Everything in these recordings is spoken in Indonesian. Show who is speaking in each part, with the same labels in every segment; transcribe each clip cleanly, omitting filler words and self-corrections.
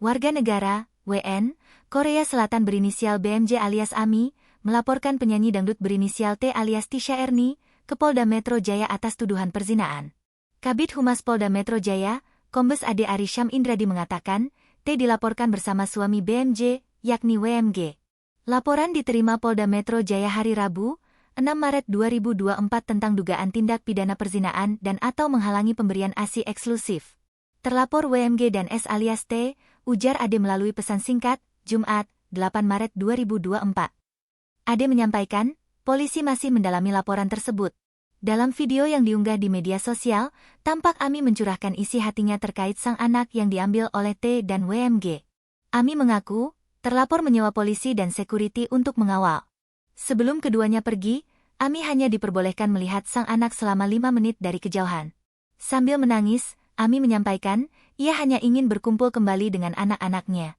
Speaker 1: warga negara, WN, Korea Selatan berinisial BMJ alias Ami, melaporkan penyanyi dangdut berinisial T alias Tisha Erni ke Polda Metro Jaya atas tuduhan perzinaan. Kabid Humas Polda Metro Jaya, Kombes Ade Ari Syam Indradi mengatakan, T dilaporkan bersama suami BMJ, yakni WMG. Laporan diterima Polda Metro Jaya hari Rabu, 6 Maret 2024 tentang dugaan tindak pidana perzinaan dan atau menghalangi pemberian ASI eksklusif. Terlapor WMG dan S alias T, ujar Ade melalui pesan singkat, Jumat, 8 Maret 2024. Ade menyampaikan, polisi masih mendalami laporan tersebut. Dalam video yang diunggah di media sosial, tampak Ami mencurahkan isi hatinya terkait sang anak yang diambil oleh T dan WMG. Ami mengaku, terlapor menyewa polisi dan security untuk mengawal. Sebelum keduanya pergi, Ami hanya diperbolehkan melihat sang anak selama 5 menit dari kejauhan. Sambil menangis, Ami menyampaikan, ia hanya ingin berkumpul kembali dengan anak-anaknya.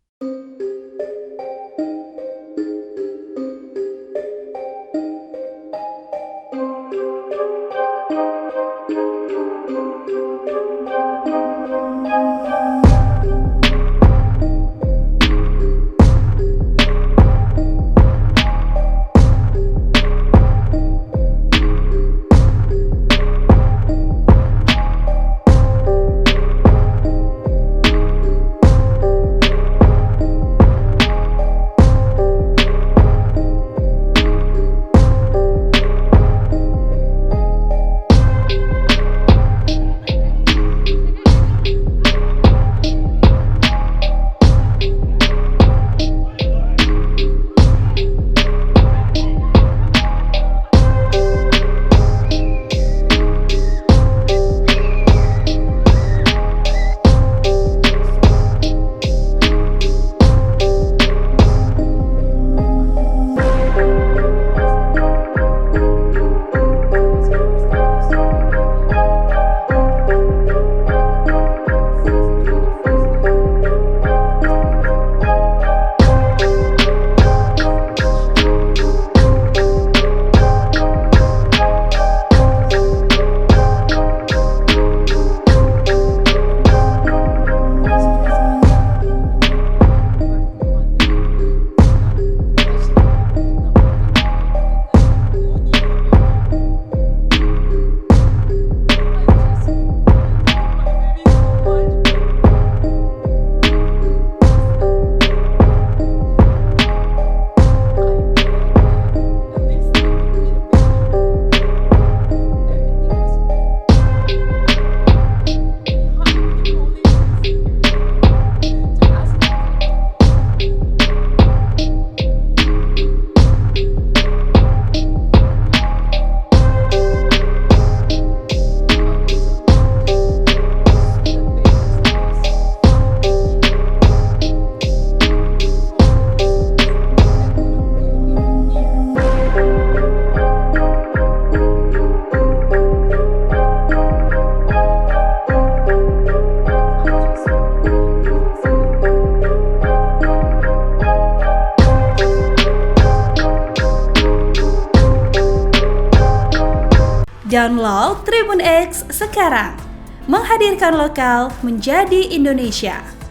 Speaker 2: Download Tribun X sekarang, menghadirkan lokal menjadi Indonesia.